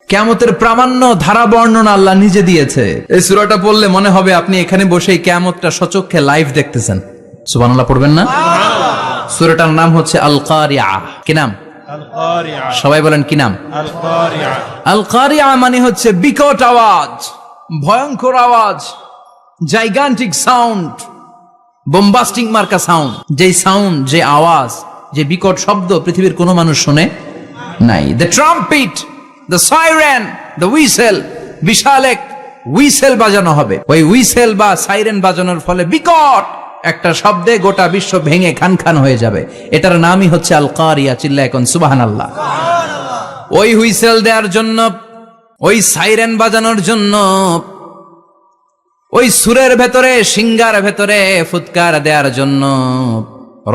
কিয়ামতের প্রামাণ্য ধারা বর্ণনা আল্লাহ নিজে দিয়েছে। এই সূরাটা পড়লে মনে হবে আপনি এখানে বসে কিয়ামতটা সচক্ষে লাইভ দেখতেছেন। সুবহানাল্লাহ পড়বেন না? সূরাটার নাম হচ্ছে আল কারিয়া। কি নাম? আল কারিয়া। সবাই বলেন কি নাম? আল কারিয়া। আল কারিয়া মানে হচ্ছে বিকট আওয়াজ, ভয়ঙ্কর আওয়াজ, জাইগান্টিক সাউন্ড, বোম্বাস্টিং মার্কা সাউন্ড। যেই সাউন্ড, যে আওয়াজ, যে বিকট শব্দ পৃথিবীর কোনো মানুষ শুনে নাই। The trumpet, the siren, the whistle, বিশাল এক হুইসেল বাজানো হবে। ওই হুইসেল বা সাইরেন বাজানোর ফলে বিকট একটা শব্দে গোটা বিশ্ব ভেঙে খান খান হয়ে যাবে। এটার নামই হচ্ছে আল কারিয়া। চিল্লায় এখন সুবহানাল্লাহ। ওই হুইসেল দেওয়ার জন্য, ওই সাইরেন বাজানোর জন্য, ওই সুরের ভেতরে, সিঙ্গার ভেতরে ফুৎকার দেওয়ার জন্য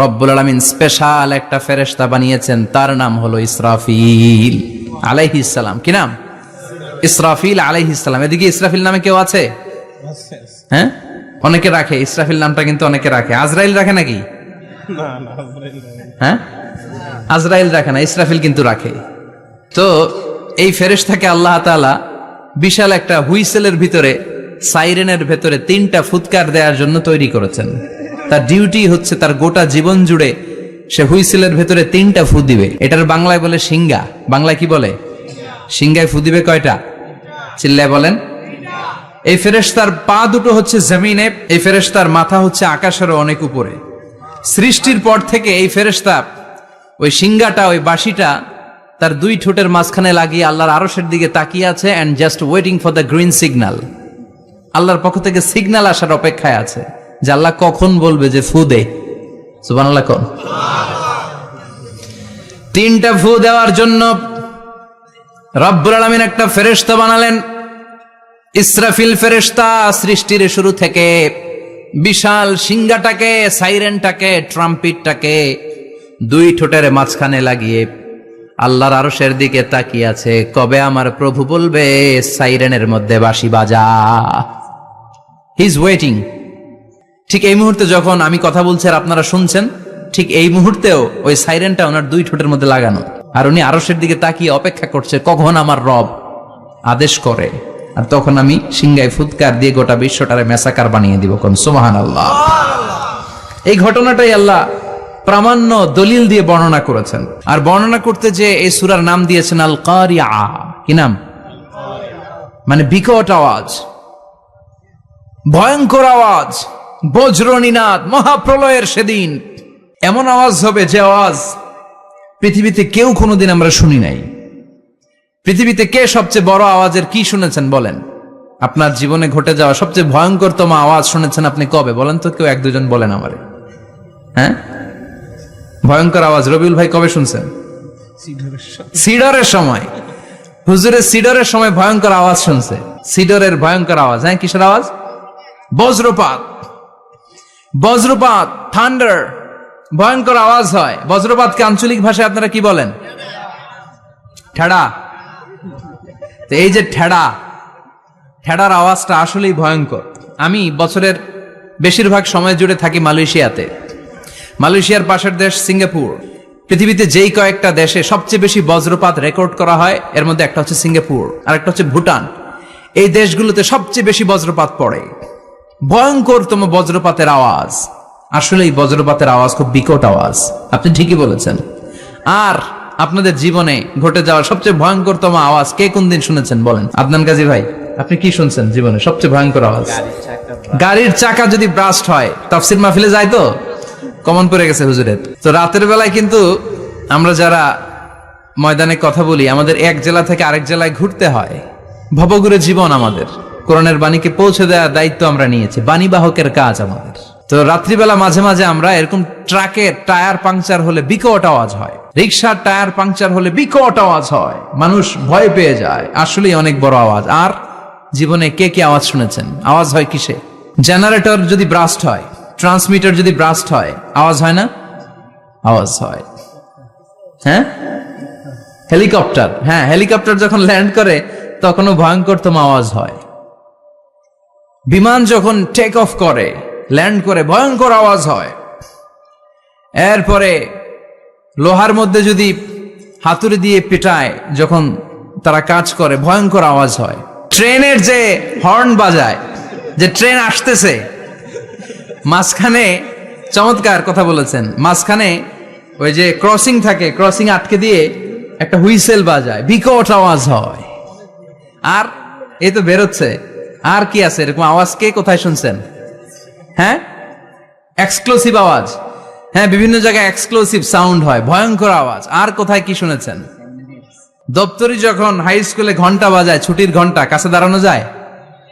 রব্বুল আলামিন স্পেশাল একটা ফেরেশতা বানিয়েছেন। তার নাম হলো ইসরাফিল আলাইহিস সালাম। কি নাম? ইসরাফিল আলাইহিস সালাম। এদিকে ইসরাফিল নামে কেউ আছে? হ্যাঁ, অনেকে রাখে ইসরাফিল নামটা, কিন্তু অনেকে রাখে। আজরাইল রাখে নাকি? না না, আজরাইল না। হ্যাঁ, আজরাইল রাখে না, ইসরাফিল কিন্তু রাখে। তো এই ফেরেশতাকে আল্লাহ তাআলা বিশাল একটা হুইসেলের ভিতরে, সাইরেনের ভেতরে 3টা ফুৎকার দেওয়ার জন্য তৈরি করেছেন। তার ডিউটি হচ্ছে তার গোটা জীবন জুড়ে সে হুইসেলের ভেতরে 3টা ফু দিবে। এটার বাংলায় বলে সিঙ্গা। বাংলায় কি বলে? সিঙ্গায় ফু দিবে কয়টা? চিল্লায় বলেন। এই ফেরেশতার পা দুটো হচ্ছে জমিনে, এই ফেরেশতার মাথা হচ্ছে আকাশেরও অনেক উপরে। সৃষ্টির পর থেকে এই ফেরেশতা ওই সিঙ্গাটা, ওই বাঁশিটা তার 2 ঠোঁটের মাঝখানে লাগিয়ে আল্লাহর আরশের দিকে তাকিয়ে আছে, and just waiting for the green signal. আল্লাহর পক্ষ থেকে সিগন্যাল আসার অপেক্ষায় আছে যে আল্লাহ কখন বলবে যে ফু দে। সুবহানাল্লাহ কোন? 3টা ফু দেওয়ার জন্য রব্বুল আলামিন একটা ফেরেশতা বানালেন। ইসরাফিল ফেরেশতা সৃষ্টির শুরু থেকে বিশাল সিঙ্গাটাকে, সাইরেনটাকে, ট্রাম্পিটটাকে 2 ঠোঁটের মাঝখানে লাগিয়ে আল্লাহর আরশের দিকে তাকিয়ে আছে, কবে আমার প্রভু বলবে সাইরেনের মধ্যে বাঁশি বাজা। He is waiting. ঠিক এই মুহূর্তে যখন আমি কথা বলছি আর আপনারা শুনছেন, ঠিক এই মুহূর্তেও ওই সাইরেনটা ওনার 2 ঠোঁটের মধ্যে লাগানো, আর উনি আরশের দিকে তাকিয়ে অপেক্ষা করছে কখন আমার রব আদেশ করে, আর তখন আমি সিঙ্গায় ফুৎকার দিয়ে গোটা বিশ্বটারে মেসাকার বানিয়ে দিব। কোন সুবহানাল্লাহ। এই ঘটনাটাই আল্লাহ প্রামাণ্য দলিল দিয়ে বর্ণনা করেছেন। আর বর্ণনা করতে যে এই সূরার নাম দিয়েছেন আল কারিয়া। কি নাম? মানে বিকট আওয়াজ, ভয়ঙ্কর আওয়াজ, বজ্রনিনাদ, মহাপ্রলয়ের সেদিন এমন আওয়াজ হবে যে আওয়াজ পৃথিবীতে কেউ কোনোদিন আমরা শুনি নাই। পৃথিবীতে কে সবচেয়ে বড় আওয়াজের কি শুনেছেন বলেন? আপনার জীবনে ঘটে যাওয়া সবচেয়ে ভয়ঙ্করতম আওয়াজ শুনেছেন আপনি কবে বলেন তো? কেউ 1-2 জন বলেন আমারে। হ্যাঁ, ভয়ঙ্কর আওয়াজ রবিউল ভাই কবে শুনছেন? সিডরের সময়। হুজুরের সিডরের সময় ভয়ঙ্কর আওয়াজ শুনছে। সিডরের ভয়ঙ্কর আওয়াজ। হ্যাঁ, কিসের আওয়াজ? বজ্রপাত। বজ্রপাত, থান্ডার, ভয়ঙ্কর আওয়াজ হয়। বজ্রপাতকে আঞ্চলিক ভাষায় আপনারা কি বলেন? ঠেড়া। তো এই যে ঠেড়ার আওয়াজটা আসলেই ভয়ঙ্কর। আমি বছরের বেশিরভাগ সময় জুড়ে থাকি মালয়েশিয়াতে। মালয়েশিয়ার পাশের দেশ সিঙ্গাপুর। পৃথিবীতে যেই কয়েকটা দেশে সবচেয়ে বেশি বজ্রপাত রেকর্ড করা হয় এর মধ্যে একটা হচ্ছে সিঙ্গাপুর, আর একটা হচ্ছে ভুটান। এই দেশগুলোতে সবচেয়ে বেশি বজ্রপাত পড়ে। ভয়ঙ্করতম বজ্রপাতের আওয়াজ। আসলেই বজ্রপাতের আওয়াজ খুব বিকট আওয়াজ। আপনি ঠিকই বলেছেন। আর আপনাদের জীবনে ঘটে যাওয়া সবচেয়ে ভয়ঙ্করতম আওয়াজ কে কোন দিন শুনেছেন বলেন? আদনান গাজী ভাই, আপনি কি শুনছেন জীবনে সবচেয়ে ভয়ঙ্কর আওয়াজ? গাড়ির চাকা যদি ব্রাস্ট হয়। তাফসীর মাহফিলে যায় তো কমন পড়ে গেছে হুজুরের। তো রাতের বেলায় কিন্তু আমরা যারা ময়দানে কথা বলি, আমাদের এক জেলা থেকে আরেক জেলায় ঘুরতে হয়। ভবঘুরে জীবন আমাদের। কোরআনের বাণীকে পৌঁছে দেওয়ার দায়িত্ব আমরা নিয়েছি, বাণীবাহকের কাজ আমাদের। তো রাত্রিবেলা মাঝে মাঝে আমরা এরকম ট্রাকের টায়ার পাংচার হলে বিকট আওয়াজ হয়, রিক্সার টায়ার পাংচার হলে বিকট আওয়াজ হয়, মানুষ ভয় পেয়ে যায়। আসলেই অনেক বড় আওয়াজ। আর জীবনে কে কি আওয়াজ শুনেছেন? আওয়াজ হয় কিসে? জেনারেটর যদি ব্রাস্ট হয়, ট্রান্সমিটার যদি ব্রাস্ট হয়, আওয়াজ হয় না? আওয়াজ হয়। হ্যাঁ, হেলিকপ্টার। হ্যাঁ, হেলিকপ্টার যখন ল্যান্ড করে তখনও ভয়ঙ্করতম আওয়াজ হয়। বিমান যখন টেক অফ করে, ল্যান্ড করে, ভয়ঙ্কর আওয়াজ হয়। এরপরে লোহার মধ্যে যদি হাতুড়ি দিয়ে পেটায়, যখন তারা কাজ করে, ভয়ঙ্কর আওয়াজ হয়। ট্রেনের যে হর্ন বাজায়, যে ট্রেন আসতেছে, মাঝখানে চমৎকার কথা বলেছেন, মাঝখানে ওই যে ক্রসিং থাকে, ক্রসিং আটকে দিয়ে একটা হুইসেল বাজায়, বিকট আওয়াজ হয়। আর এই তো বেরোচ্ছে, আর কি আছে এরকম আওয়াজ? কে কোথায় শুনছেন? হ্যাঁ, এক্সক্লুসিভ আওয়াজ। হ্যাঁ, বিভিন্ন জায়গায় এক্সক্লুসিভ সাউন্ড হয়, ভয়ঙ্কর আওয়াজ। আর কোথায় কি শুনেছেন? দপ্তরি যখন হাই স্কুলে ঘন্টা বাজায়, ছুটির ঘন্টা, কাছে দাঁড়ানো যায়,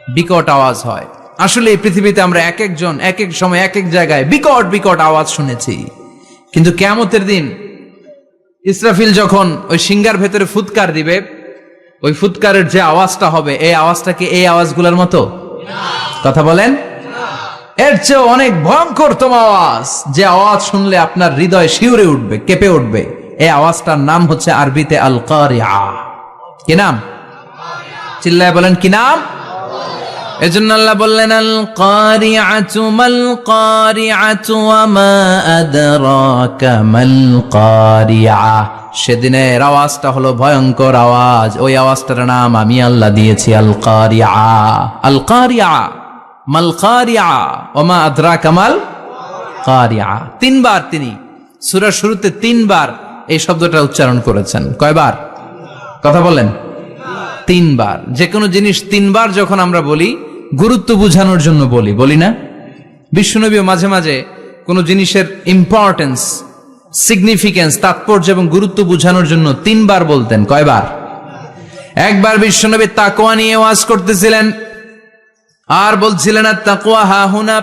বিকট আওয়াজ হয়। আসলে এই পৃথিবীতে আমরা এক একজন এক এক সময় এক এক জায়গায় বিকট বিকট আওয়াজ শুনেছি, কিন্তু কিয়ামতের দিন ইসরাফিল যখন ওই সিংহার ভেতরে ফুৎকার দিবে, ওই ফুৎকারের যে আওয়াজটা হবে, এই আওয়াজটা কি এই আওয়াজগুলোর মতো? কথা বলেন। এর চেয়ে অনেক ভয়ঙ্করতম আওয়াজ, যে আওয়াজ শুনলে আপনার হৃদয় শিউরে উঠবে, কেঁপে উঠবে। এই আওয়াজটার নাম হচ্ছে আরবিতে আল কারিআ। কি নাম? চিল্লায় বলেন, কি নাম? এজন্য আল্লাহ বললেন, আল কারিআতু মাল কারিআতু ওয়া মা আদরাকা মাল কারিআ। সেদিনের আওয়াজটা হলো ভয়ঙ্কর আওয়াজ। ওই আওয়াজটার নাম আমি আল্লাহ দিয়েছি আল কারিআ। আল কারিআ মাল কারিআ ওয়া মা আদরাকা মাল কারিআ। তিনবার তিনি সূরার শুরুতে তিনবার এই শব্দটা উচ্চারণ করেছেন। কয়বার? কথা বলেন। তিনবার। যে কোনো জিনিস তিনবার যখন আমরা বলি, গুরুত্ব বোঝানোর জন্য বলি না? বিশ্বনবীও মাঝে মাঝে কোনো জিনিসের ইম্পর্টেন্স, সিগনিফিকেন্স, তাৎপর্য এবং গুরুত্ব বোঝানোর জন্য তিনবার বলতেন। কয়বার? একবার বিশ্বনবী তাকওয়া নিয়ে ওয়াজ করতেছিলেন, আর বলছিলেন আত-তাকওয়া হা হুনা,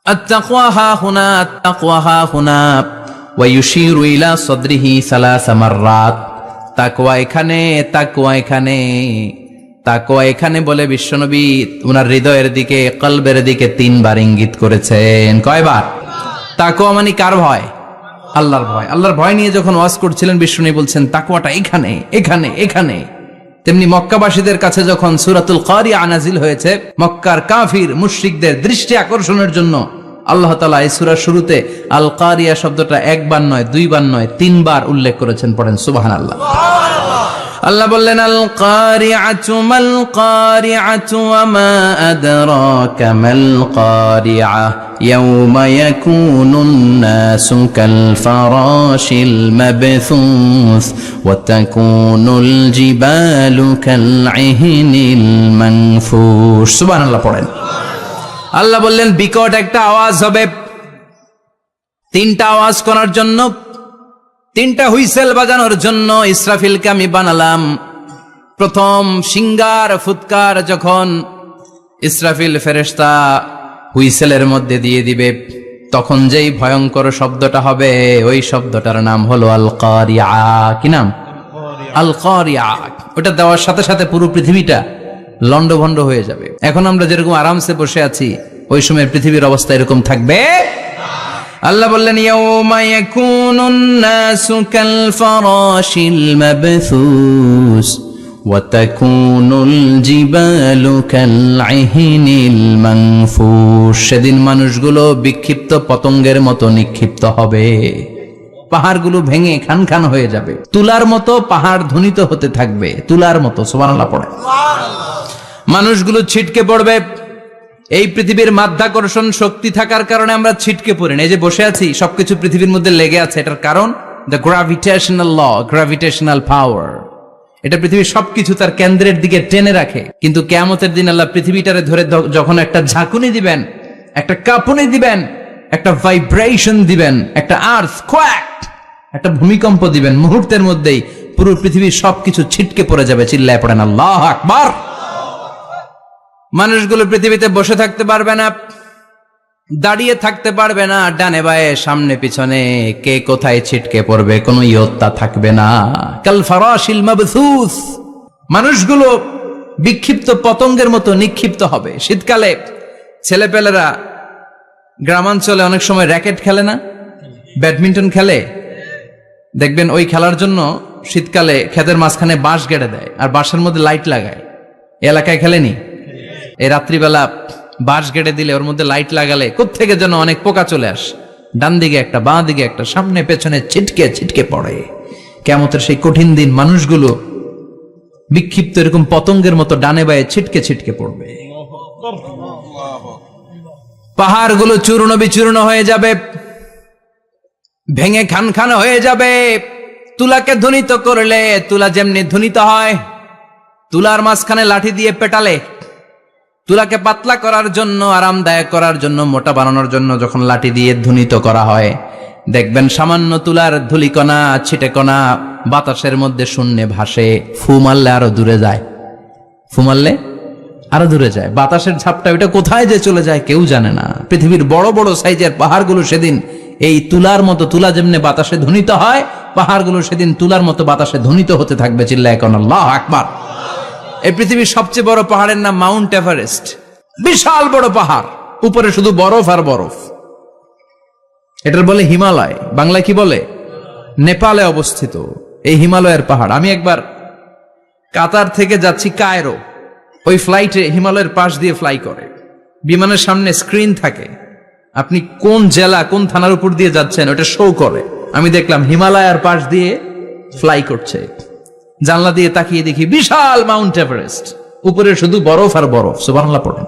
আত-তাকওয়া হা হুনা, আত-তাকওয়া হা হুনা, ওয়া ইউশিরু ইলা সাদরিহি সালাসা মাররাত। তাকওয়া এখানে, তাকওয়া এখানে, তাকওয়া এখানে বলে বিশ্বনবী ওনার হৃদয়ের দিকে, কলবের দিকে তিনবার ইঙ্গিত করেছেন। কয়বার? তাকওয়া মানে কার ভয়? আল্লাহর ভয়। আল্লাহর ভয় নিয়ে যখন ওয়াজ করছিলেন, বিশ্বনবী বলছেন তাকওয়াটা এখানে, এখানে, এখানে। তেমনি মক্কাবাসীদের কাছে যখন সূরাতুল কারিআ নাজিল হয়েছে, মক্কার কাফির মুশরিকদের দৃষ্টি আকর্ষণের জন্য আল্লাহ তাআলা এই সূরার শুরুতে আল কারিআ শব্দটা একবার নয়, দুইবার নয়, তিনবার উল্লেখ করেছেন। পড়েন সুবহানাল্লাহ। আল্লাহ বললেন, আল কারিআতু মাল কারিআতু ওয়া মা আদরাকা মাল কারিআ ইয়াওমা ইয়াকুনুন নাসু কাল ফারাশিল মাবথুস ওয়া তাকুনুল জিবালু কাল ইহনিল মানফুশ। সুবহানাল্লাহ পড়েন। আল্লাহ বললেন, বিকট একটা আওয়াজ হবে। তিনটা আওয়াজ করার জন্য, তিনটা হুইসেল বাজানোর জন্য ইসরাফিলকে আমি বানালাম। প্রথম সিংগার ফুৎকার যখন ইসরাফিল ফেরেশতা হুইসেলের মধ্যে দিয়ে দিবে, তখন যেই ভয়ঙ্কর শব্দটা হবে, ওই শব্দটার নাম হলো আল কারিআ। কি নাম? আল কারিআ। ওটা দেওয়ার সাথে সাথে পুরো পৃথিবীটা লন্ডভন্ড হয়ে যাবে। এখন আমরা যেরকম আরামসে বসে আছি, ওই সময় পৃথিবীর অবস্থা এরকম থাকবে। আল্লাহ বললেন, ইয়াওমা ইয়াকুনুন নাসু কাল ফারাশিল মাবথুস ওয়া তাকুনুল জিবালু কাল ইহনিল মানফুশ। সেদিন মানুষগুলো বিক্ষিপ্ত পতঙ্গের মতো নিক্ষিপ্ত হবে, পাহাড়গুলো ভেঙে খান খান হয়ে যাবে, তুলার মতো পাহাড় ধ্বনিত হতে থাকবে, তুলার মতো। সুবহানাল্লাহ পড়ে। মানুষগুলো ছিটকে পড়বে। এই পৃথিবীর মাধ্যাকর্ষণ শক্তি থাকার কারণে আমরা ছিটকে পড়ি না। এই যে বসে আছি, সবকিছু পৃথিবীর মধ্যে লেগে আছে, এটার কারণ দ্য গ্র্যাভিটেশনাল ল, গ্র্যাভিটেশনাল পাওয়ার। এটা পৃথিবীর সবকিছু তার কেন্দ্রের দিকে টেনে রাখে। কিন্তু কিয়ামতের দিন আল্লাহ পৃথিবীটারে ধরে যখন একটা ঝাঁকুনি দিবেন, একটা কাঁপুনি দিবেন, একটা ভাইব্রেশন দিবেন, একটা আর্থ কোয়াক, একটা ভূমিকম্প দিবেন, মুহূর্তের মধ্যেই পুরো পৃথিবীর সবকিছু ছিটকে পড়ে যাবে। চিল্লায় পড়েন আল্লাহু আকবার। মানুষগুলো পৃথিবীতে বসে থাকতে পারবে না, দাঁড়িয়ে থাকতে পারবে না, ডানে বায়ে সামনে পিছনে কে কোথায় ছিটকে পড়বে কোনো ইয়ত্তা থাকবে না। কাল ফারাশিল মাবথুস। মানুষগুলো বিক্ষিপ্ত পতঙ্গের মতো নিক্ষিপ্ত হবে। শীতকালে ছেলেপেলেরা গ্রামাঞ্চলে অনেক সময় র্যাকেট খেলে না, ব্যাডমিন্টন খেলে, দেখবেন ওই খেলার জন্য শীতকালে ক্ষেতের মাঝখানে বাঁশ গেড়ে দেয় আর বাঁশের মধ্যে লাইট লাগায়। এলাকায় খেলেনি? এই রাত্রিবেলা বাঁশ গেড়ে দিলে ওর মধ্যে লাইট লাগালে কোত্থেকে যেন অনেক পোকা চলে আসে, ডান দিকে একটা, বাঁ দিকে একটা, সামনে পেছনে ছিটকে ছিটকে পড়ে। কিয়ামতের সেই কঠিন দিন মানুষগুলো বিক্ষিপ্ত এরকম পতঙ্গের মতো ডানে বায়ে ছিটকে ছিটকে পড়বে। পাহাড়গুলো চূর্ণ বিচূর্ণ হয়ে যাবে, ভেঙে খান খান হয়ে যাবে। তুলাকে ধ্বনিত করলে তুলা যেমনি ধ্বনিত হয়, তুলার মাঝখানে লাঠি দিয়ে পেটালে, তুলাকে পাতলা করার জন্য, আরামদায়ক করার জন্য, মোটা বানানোর জন্য যখন লাঠি দিয়ে ধ্বনিত করা হয়, দেখবেন সামান্য তুলার ধুলিকণা ছিটেকণা বাতাসের মধ্যে শূন্যে ভাসে। ফু মারলে আরো দূরে যায়, ফু মারলে আরো দূরে যায়। বাতাসের ঝাপটা ওইটা কোথায় যে চলে যায় কেউ জানে না। পৃথিবীর বড় বড় সাইজের পাহাড়গুলো সেদিন এই তুলার মতো, তুলা যেমনি বাতাসে ধ্বনিত হয়, পাহাড়গুলো সেদিন তুলার মতো বাতাসে ধ্বনিত হতে থাকবে। চিল্লায় কোন আল্লাহু আকবার। এই পৃথিবীর সবচেয়ে বড় পাহাড়ের নাম মাউন্ট এভারেস্ট। বিশাল বড় পাহাড়, উপরে শুধু বরফ আর বরফ। এটার বলে হিমালয়, বাংলায় কি বলে? নেপালে অবস্থিত এই হিমালয়ের পাহাড়। আমি একবার কাতার থেকে যাচ্ছি কায়রো, ওই ফ্লাইটে হিমালয়ের পাশ দিয়ে ফ্লাই করে, বিমানের সামনে স্ক্রিন থাকে, আপনি কোন জেলা কোন থানার উপর দিয়ে যাচ্ছেন ওটা শো করে। আমি দেখলাম হিমালয়ের পাশ দিয়ে ফ্লাই করছে, জানলা দিয়ে তাকিয়ে দেখি বিশাল মাউন্ট এভারেস্ট, উপরে শুধু বরফ আর বরফ। সুবহানাল্লাহ পড়েন।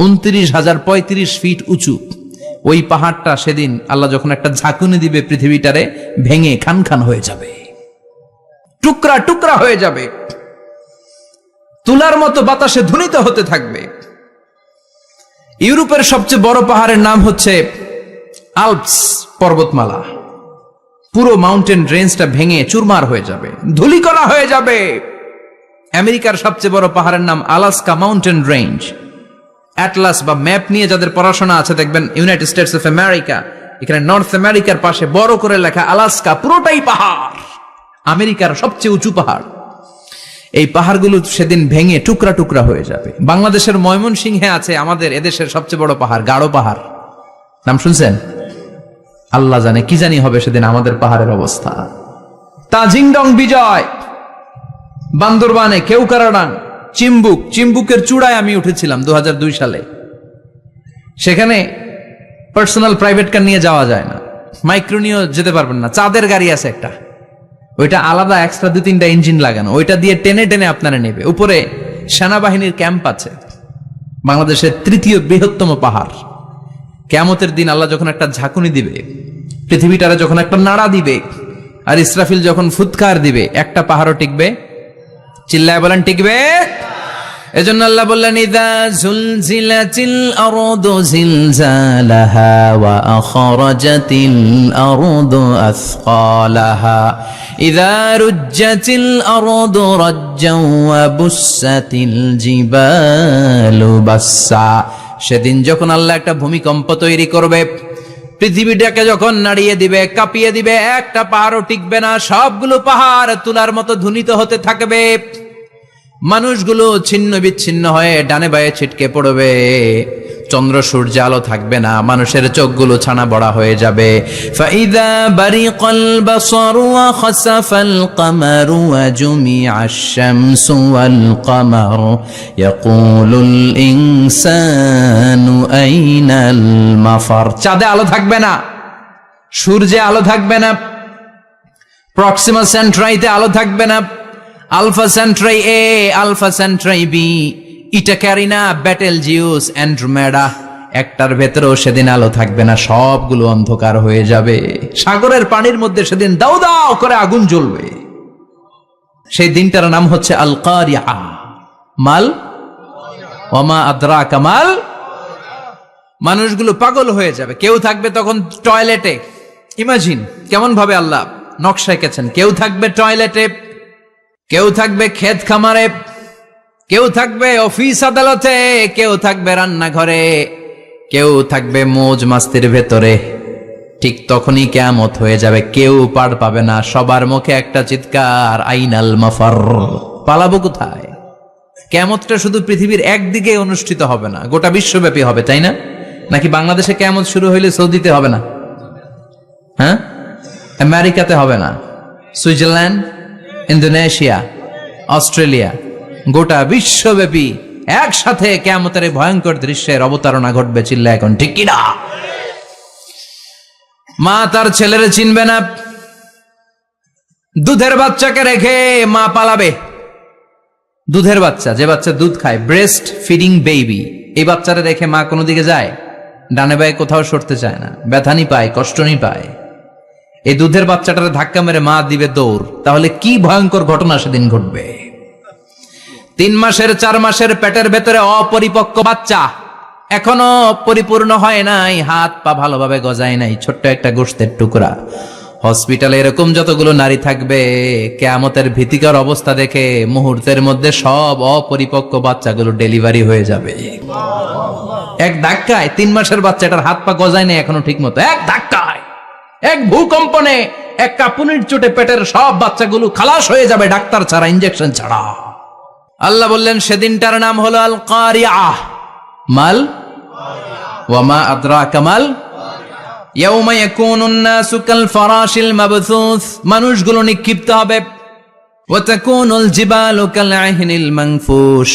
29,035 ফিট উঁচু ওই পাহাড়টা সেদিন আল্লাহ যখন একটা ঝাঁকুনি দিবে, পৃথিবীটারে ভেঙে খান খান হয়ে যাবে, টুকরা টুকরা হয়ে যাবে, তুলার মতো বাতাসে ধ্বনিত হতে থাকবে। ইউরোপের সবচেয়ে বড় পাহাড়ের নাম হচ্ছে আল্পস পর্বতমালা। পুরো মাউন্টেন রেঞ্জটা ভেঙে চুরমার হয়ে যাবে, ধূলিকণা হয়ে যাবে। আমেরিকার সবচেয়ে বড় পাহাড়ের নাম আলাস্কা মাউন্টেন রেঞ্জ। অ্যাটলাস বা ম্যাপ নিয়ে যাদের পড়াশোনা আছে দেখবেন ইউনাইটেড স্টেটস অফ আমেরিকা, এখানে নর্থ আমেরিকার পাশে বড় করে লেখা আলাস্কা, পুরোটাই পাহাড়, আমেরিকার সবচেয়ে উঁচু পাহাড়। এই পাহাড়গুলো সেদিন ভেঙে টুকরা টুকরা হয়ে যাবে। বাংলাদেশের ময়মনসিংহে আছে আমাদের এদেশের সবচেয়ে বড় পাহাড়, গাঢ় পাহাড়, নাম শুনছেন? আল্লাহ জানে কি জানি হবে সেদিন আমাদের পাহাড়ের অবস্থা। তাজিংডং বিজয়, বান্দরবানে কেউকারাডাং, চিম্বুক, চিম্বুকের চূড়ায় আমি উঠেছিলাম 2002 সালে। সেখানে পার্সোনাল প্রাইভেট কার নিয়ে যাওয়া যায় না, মাইক্রো নিয়েও যেতে পারবেন না। চাঁদের গাড়ি আছে একটা, ওইটা আলাদা এক্সট্রা 2-3টা ইঞ্জিন লাগানো, ওইটা দিয়ে টেনে টেনে আপনারা নেবে। উপরে সেনাবাহিনীর ক্যাম্প আছে। বাংলাদেশের 3য় বৃহত্তম পাহাড়। কিয়ামতের দিন আল্লাহ যখন একটা ঝাঁকুনি দিবে, পৃথিবীটারে যখন একটা নাড়া দিবে, আর ইসরাফিল যখন ফুৎকার দিবে, একটা পাহাড়ও টিকবে? চিল্লায় বলেন টিকবে? এজন্য আল্লাহ বললেন ইযা যুলজিলাতিল আরদু জিলজালাহা ওয়া আখরাজাতিল আরদু আসকালাহা ইযা রুজ্জাতিল আরদু রাজ্জাও ওয়া বুসাতিল জিবালু বাসসা। সেদিন যখন আল্লাহ একটা ভূমিকম্প তৈরি করবে, পৃথিবীটাকে যখন নাড়িয়ে দিবে, কাঁপিয়ে দিবে, একটা পাহাড়ও টিকবে না, সবগুলো পাহাড় তুলার মতো ধ্বনিত হতে থাকবে। মানুষগুলো ছিন্ন বিচ্ছিন্ন হয়ে ডানে বায়ে ছিটকে পড়বে, চন্দ্র সূর্য আলো থাকবে না, মানুষের চোখগুলো ছানা বড়া হয়ে যাবে। ফাইদা বারিকাল বাসারু ওয়া খাসাফাল কামারু ওয়া জুমিআশ শামসু ওয়াল কামার ইয়াকুলুল ইনসানু আইনাল মাফার। চাঁদে আলো থাকবে না, সূর্যে আলো থাকবে না, প্রক্সিমা সেন্ট্রাইতে আলো থাকবে না, আলফা সেন্ট্রাই এ, আলফা সেন্ট্রাই বি, ইটা ক্যারিনা, ব্যাটেল জিউস, অ্যান্ড্রোমেডা, একটার ভেতরেও সেদিন আলো থাকবে না, সবগুলো অন্ধকার হয়ে যাবে। সাগরের পানির মধ্যে সেদিন দাউ দাউ করে আগুন জ্বলবে। সেই দিনটার নাম হচ্ছে আল কারিয়া। মাল ওমা আদরাকা মাল। মানুষগুলো পাগল হয়ে যাবে। কেউ থাকবে তখন টয়লেটে, ইমাজিন কেমন ভাবে আল্লাহ নকশা এঁকেছেন। কেউ থাকবে টয়লেটে, কেউ থাকবে ক্ষেত খামারে, কেউ থাকবে অফিস আদালতে, কেউ থাকবে রান্নাঘরে, কেউ থাকবে মৌজ মাস্তির ভেতরে। ঠিক তখনই কিয়ামত হয়ে যাবে, কেউ পার পাবে না, সবার মুখে একটা চিৎকার, আইনাল মাফার। পালাবো কোথায়? কিয়ামতটা শুধু পৃথিবীর একদিকে অনুষ্ঠিত হবে না, গোটা বিশ্বব্যাপী হবে, তাই না? নাকি বাংলাদেশে কিয়ামত শুরু হইলে সৌদিতে হবে না? হ্যাঁ, আমেরিকাতে হবে না, সুইজারল্যান্ড, ইন্দোনেশিয়া, অস্ট্রেলিয়া, গোটা বিশ্বব্যাপী একসাথে কিয়ামতের ভয়ঙ্কর দৃশ্যের অবতারণা ঘটবে। চিল্লা এখন ঠিক কিনা? মা তার ছেলেরে চিনবে না, দুধের বাচ্চাকে রেখে মা পালাবে। দুধের বাচ্চা, যে বাচ্চা দুধ খায়, ব্রেস্ট ফিডিং বেবি, এই বাচ্চারা রেখে মা কোনো দিকে যায়? ডানে বায়ে কোথাও সরতে চায় না, ব্যথানি পায়, কষ্টনি পায়। এই দুধের বাচ্চাটারে ধাক্কা মেরে মা দিবে দৌড়। তাহলে কি ভয়ঙ্কর ঘটনা সেদিন ঘটবে। 3 মাসের 4 মাসের পেটের ভেতরে অপরিপক্ক বাচ্চা, এখনো পরিপূর্ণ হয় নাই, হাত পা ভালোভাবে গজায় নাই, ছোট্ট একটা গোশতের টুকরা। হসপিটালে এরকম যতগুলো নারী থাকবে, কিয়ামতের ভীতিকর অবস্থা দেখে মুহূর্তের মধ্যে সব অপরিপক্ক বাচ্চাগুলো ডেলিভারি হয়ে যাবে। এক ধাক্কায় 3 মাসের বাচ্চাটার হাত পা গজায় নাই এখনো ঠিক মতো, এক ধাক্কায়, এক ভূকম্পনে, এক কাঁপুনির চোটে পেটের সব বাচ্চাগুলো খালাস হয়ে যাবে, ডাক্তার ছাড়া, ইনজেকশন ছাড়া। আল্লাহ বললেন সেদিনটার নাম হলো আল কারিআহ। মাল ওয়ামা আদরাকা মাল ইয়াউমা ইয়াকুনুন নাসু কাল ফারাশিল মাবথুস, মানুষগুলো নিক্ষিপ্ত হবে। ওয়া তাকুনুল জিবালু কাল আহিনিল মানফুশ,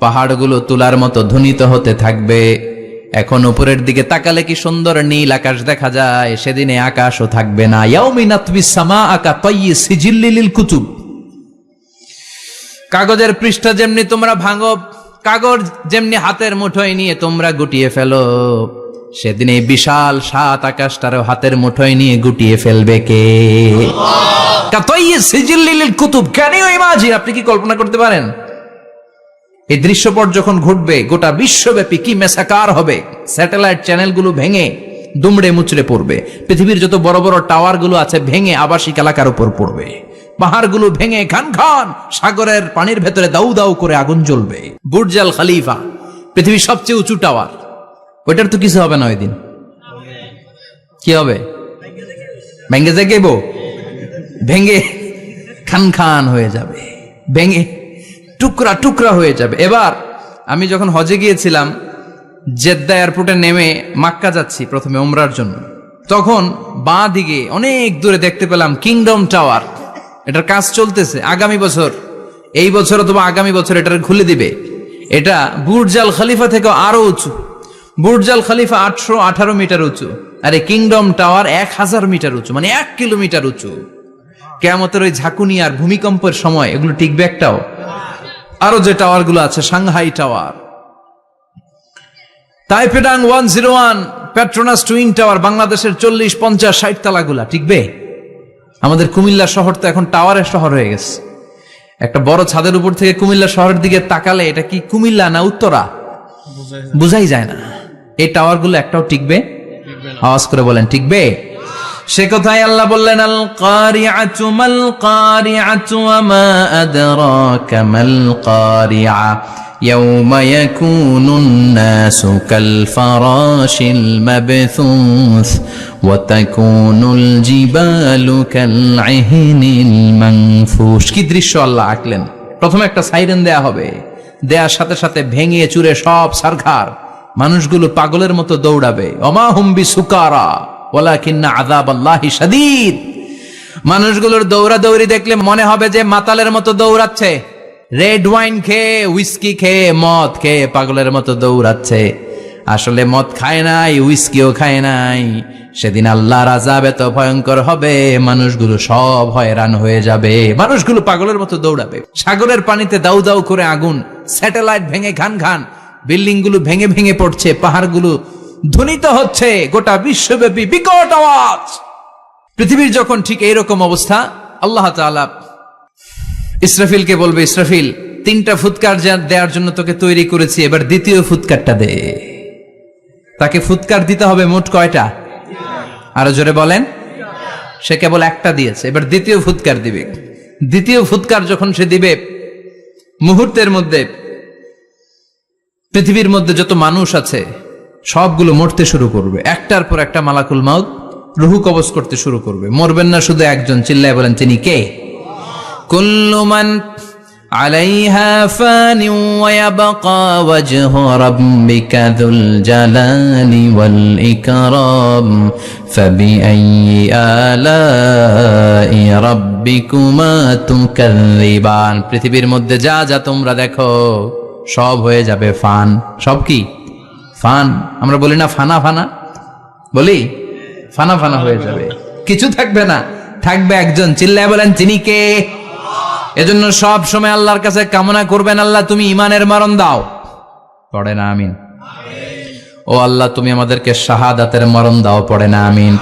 পাহাড়গুলো তুলার মতো ধ্বনিত হতে থাকবে। এখন উপরের দিকে তাকালে কি সুন্দর নীল আকাশ দেখা যায়, সেদিনে আকাশও থাকবে না। ইয়াউমিন নাতবিস সামাআ কাতায়্যি সিজিল্লি লিল কুতুব, কাগজের পৃষ্ঠা যেমনি তোমরা ভাঙো, কাগজ যেমনি হাতের মুঠোয় নিয়ে তোমরা গুটিয়ে ফেলো, সেদিন এই বিশাল 7 আকাশটারও হাতের মুঠোয় নিয়ে গুটিয়ে ফেলবে কে? কাতায়্যি সিজিল্লি লিল কুতুব, ক্যান ইউ ইমাজিন? আপনি কি কল্পনা করতে পারেন এই দৃশ্যপট যখন ঘটবে গোটা বিশ্বব্যাপী কি মেসাকার হবে? স্যাটেলাইট চ্যানেলগুলো ভেঙে দুমড়ে মুচড়ে পড়বে, পৃথিবীর যত বড় বড় টাওয়ারগুলো আছে ভেঙে আবাসিক এলাকার উপর পড়বে, পাহাড়গুলো ভেঙে খান খান সাগরের পানির ভেতরে দাউ দাউ করে আগুন জ্বলবে। বুর্জ আল খলিফা, পৃথিবীর সবচেয়ে উঁচু টাওয়ার, ওইটার তো কিছু হবে না, ওই দিন কি হবে? ভেঙে যাইব, ভেঙে খান খান হয়ে যাবে, ভেঙে টুকরা টুকরা হয়ে যাবে। এবার আমি যখন হজে গিয়েছিলাম, জেদ্দা এয়ারপোর্টে নেমে মাক্কা যাচ্ছি প্রথমে উমরার জন্য, তখন বাঁ দিকে অনেক দূরে দেখতে পেলাম কিংডম টাওয়ার। এটার কাজ চলতেছে, আগামী বছর, এই বছর অথবা আগামী বছর এটার খুলে দিবে। এটা বুর্জ আল খলিফা থেকে আরো উঁচু। বুর্জ আল খলিফা 818 মিটার উঁচু, আর এই কিংডম টাওয়ার 1000 মিটার উঁচু, মানে 1 কিলোমিটার উঁচু। কিয়ামতের ওই ঝাঁকুনি আর ভূমিকম্পের সময় এগুলো টিকবে একটাও? আরো যে টাওয়ার গুলো আছে, সাংহাই টাওয়ার, তাইপেডাং 101, পেট্রোনাস টুইন টাওয়ার, বাংলাদেশের 40, 50, 60 তালাগুলা টিকবে? আমাদের কুমিল্লা শহর তো এখন টাওয়ারের শহর হয়ে গেছে। একটা বড় ছাদের উপর থেকে কুমিল্লা শহরের দিকে তাকালে এটা কি কুমিল্লা না উত্তরা বুঝাই যায় না। এই টাওয়ার গুলো একটাও টিকবে? আওয়াজ করে বলেন টিকবে? সে কথাই আল্লাহ বললেন আল কারিআতু মাল কারিআতু ওয়া মা আদরাকা মাল কারিআ ইয়াউমা ইয়াকুনুন নাসু কাল ফারাশিল মাবথুস ওয়া তাকুনুল জিবালু কাল আহিনিল মানফুশ। কি দৃশ্য আল্লাহ আঁকলেন! প্রথমে একটা সাইরেন দেয়া হবে, দেয়ার সাথে সাথে ভেঙে চুরে সব সারখার, মানুষগুলো পাগলের মতো দৌড়াবে। ওমা হুম বিসুকারা ওয়ালাকিন্না আযাবাল্লাহি শাদীদ। মানুষগুলোর দৌড়াদৌড়ি দেখলে মনে হবে যে মাতালের মতো দৌড়াচ্ছে, রেড ওয়াইন খেয়ে, হুইস্কি খেয়ে, মদ খেয়ে পাগলের মতো দৌড়াচ্ছে। আসলে মদ খায় নাই, হুইস্কিও খায় নাই। সেদিন আল্লাহর আযাব এত ভয়ঙ্কর হবে, মানুষগুলো সব হয়রান হয়ে যাবে, মানুষগুলো পাগলের মতো দৌড়াবে। সাগরের পানিতে দাউ দাউ করে আগুন, স্যাটেলাইট ভেঙে খান খান, বিল্ডিং গুলো ভেঙে ভেঙে পড়ছে, পাহাড়গুলো ধ্বনিত হচ্ছে, গোটা বিশ্বব্যাপী বিকট আওয়াজ। পৃথিবীর যখন ঠিক এইরকম অবস্থা, আল্লাহ তাআলা ইসরাফিলকে বলবে, ইসরাফিল 3টা ফুৎকার দেওয়ার জন্য তোকে তৈরি করেছি, এবার দ্বিতীয় ফুৎকারটা দে। তাকে ফুৎকার দিতে হবে মোট কয়টা? আরো জোরে বলেন। সে কেবল একটা দিয়েছে, এবার দ্বিতীয় ফুৎকার দিবে। দ্বিতীয় ফুৎকার যখন সে দিবে, মুহূর্তের মধ্যে পৃথিবীর মধ্যে যত মানুষ আছে সবগুলো মরতে শুরু করবে। একটার পর একটা মালাকুল মাউত রুহু কবজ করতে শুরু করবে। মরবেন না শুধু একজন, চিল্লায় বলেন তিনি কে? কুল্লু মান আলাইহা ফানি ওয়া ইয়াবকা ওয়াজহু রাব্বিকা যুল জালালি ওয়াল ইকরাম ফাবিআইয়ি আলাই রাব্বিকুমা তুকাযযিবান। পৃথিবীর মধ্যে যা যা তোমরা দেখো সব হয়ে যাবে ফান। সব কি ফান? আমরা বলি না ফানা ফানা, বলি ফানা ফানা হয়ে যাবে, কিছু থাকবে না, থাকবে একজন, চিল্লায় বলেন তিনি কে? এজন্য সব সময় আল্লাহর কাছে কামনা করবেন, আল্লাহ তুমি ঈমানের মরণ দাও। পড়ে না আমিন। ও আল্লাহ তুমি আমাদেরকে শাহাদাতের মরণ দাও। পড়ে না আমিন।